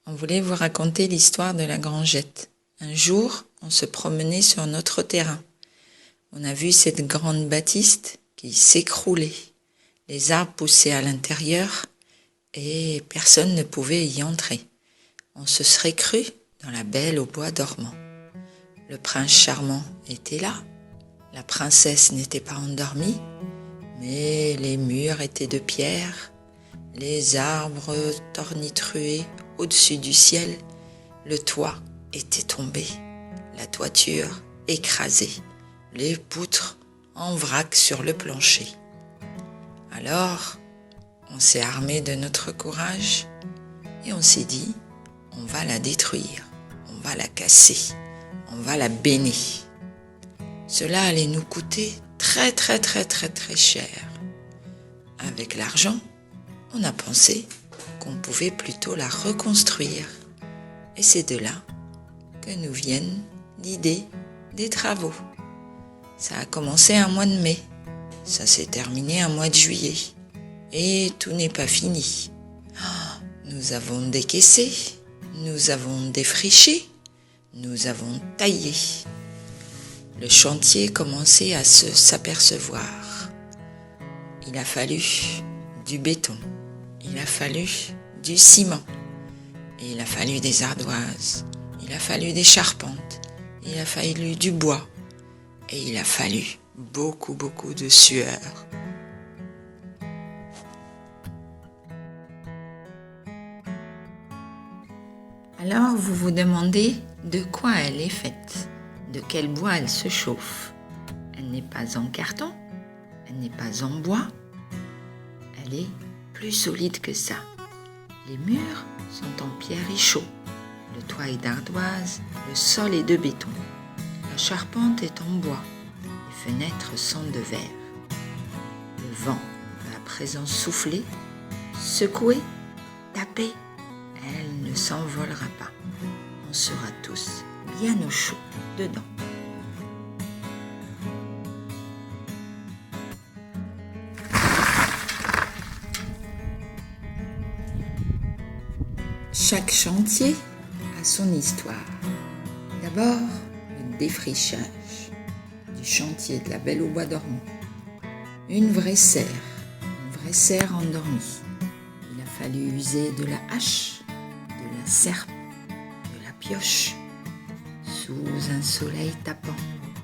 On voulait vous raconter l'histoire de la Grangette. Un jour, on se promenait sur notre terrain. On a vu cette grande bâtisse qui s'écroulait. Les arbres poussaient à l'intérieur et personne ne pouvait y entrer. On se serait cru dans la Belle au bois dormant. Le prince charmant était là. La princesse n'était pas endormie, mais les murs étaient de pierre, les arbres tornitrués au-dessus du ciel, le toit était tombé, la toiture écrasée, les poutres en vrac sur le plancher. Alors, on s'est armé de notre courage et on s'est dit, on va la détruire, on va la casser, on va la bénir. Cela allait nous coûter très cher. Avec l'argent, on a pensé qu'on pouvait plutôt la reconstruire. Et c'est de là que nous viennent l'idée des travaux. Ça a commencé un mois de mai, ça s'est terminé un mois de juillet. Et tout n'est pas fini. Nous avons décaissé, nous avons défriché, nous avons taillé. Le chantier commençait à s'apercevoir. Il a fallu du béton, il a fallu du ciment, et il a fallu des ardoises, il a fallu des charpentes, il a fallu du bois, et il a fallu beaucoup de sueur. Alors vous vous demandez de quoi elle est faite, de quel bois elle se chauffe. Elle n'est pas en carton, elle n'est pas en bois, elle est plus solide que ça. Les murs sont en pierre et chaux, le toit est d'ardoise, le sol est de béton, la charpente est en bois, les fenêtres sont de verre. Le vent va à présent souffler, secouer, taper. Elle ne s'envolera pas. On sera tous bien au chaud dedans. Chaque chantier a son histoire. D'abord, le défrichage du chantier de la Belle au bois dormant. Une vraie serre endormie. Il a fallu user de la hache, de la serpe, de la pioche, sous un soleil tapant,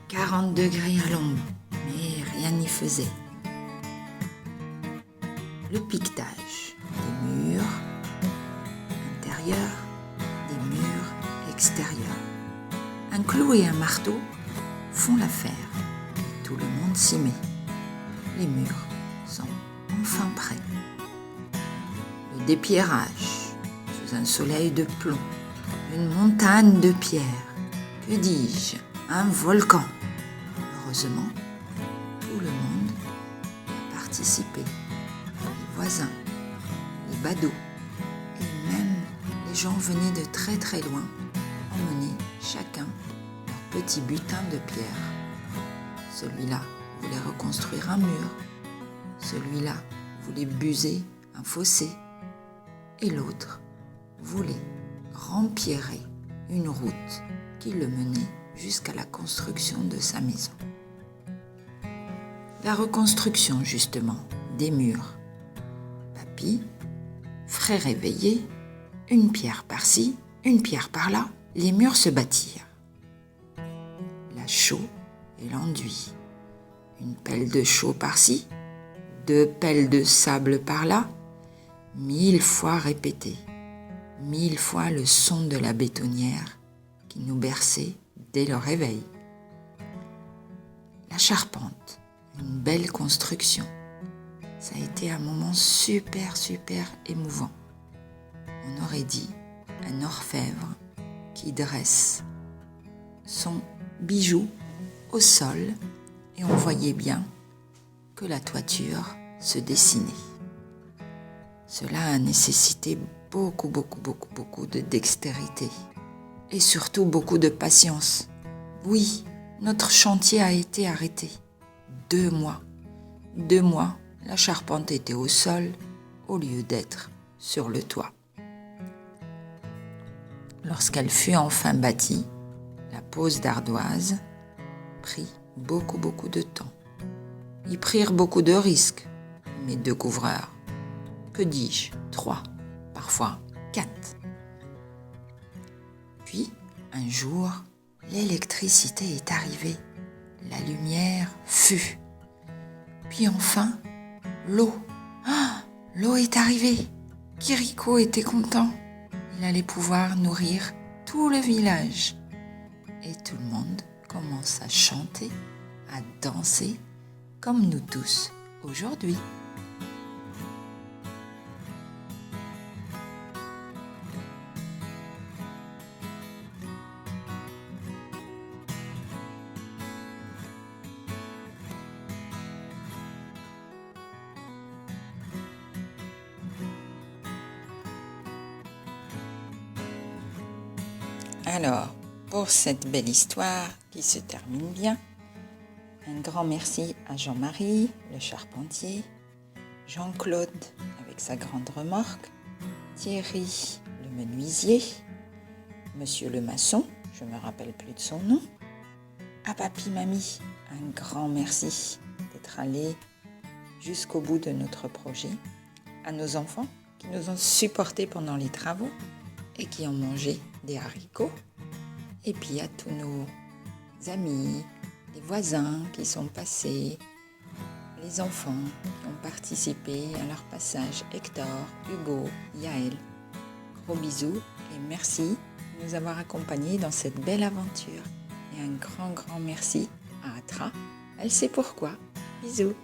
40 degrés à l'ombre, mais rien n'y faisait. Le piquetage des murs intérieurs, des murs extérieurs. Un clou et un marteau font l'affaire et tout le monde s'y met. Les murs sont enfin prêts. Le dépierrage sous un soleil de plomb, une montagne de pierres, que dis-je, un volcan. Heureusement, tout le monde a participé. Les voisins, les badauds et même les gens venus de très loin emmenaient chacun leur petit butin de pierre. Celui-là voulait reconstruire un mur, celui-là voulait buser un fossé et l'autre voulait rempierrer une route qui le menait jusqu'à la construction de sa maison. La reconstruction justement des murs. Papy, frère éveillé, une pierre par-ci, une pierre par-là, les murs se bâtirent. La chaux et l'enduit. Une pelle de chaux par-ci, 2 pelles de sable par-là, 1000 fois répété, 1000 fois le son de la bétonnière qui nous berçait dès le réveil. La charpente, une belle construction. Ça a été un moment super émouvant. On aurait dit un orfèvre qui dresse son bijou au sol et on voyait bien que la toiture se dessinait. Cela a nécessité beaucoup de dextérité et surtout beaucoup de patience. Oui, notre chantier a été arrêté. 2 mois. 2 mois, la charpente était au sol au lieu d'être sur le toit. Lorsqu'elle fut enfin bâtie, la pose d'ardoise prit beaucoup de temps. Ils prirent beaucoup de risques, mes 2 couvreurs. Que dis-je, 3, parfois 4. Puis, un jour, l'électricité est arrivée. La lumière fut. Puis enfin, l'eau. Ah, l'eau est arrivée. Kiriko était content. Il allait pouvoir nourrir tout le village. Et tout le monde commence à chanter, à danser, comme nous tous aujourd'hui. Alors, pour cette belle histoire qui se termine bien, un grand merci à Jean-Marie, le charpentier, Jean-Claude avec sa grande remorque, Thierry, le menuisier, Monsieur le maçon, je ne me rappelle plus de son nom, à Papy Mamie, un grand merci d'être allé jusqu'au bout de notre projet, à nos enfants qui nous ont supportés pendant les travaux et qui ont mangé des haricots, et puis à tous nos amis, les voisins qui sont passés, les enfants qui ont participé à leur passage, Hector, Hugo, Yaël. Gros bisous et merci de nous avoir accompagnés dans cette belle aventure. Et un grand merci à Atra, elle sait pourquoi. Bisous.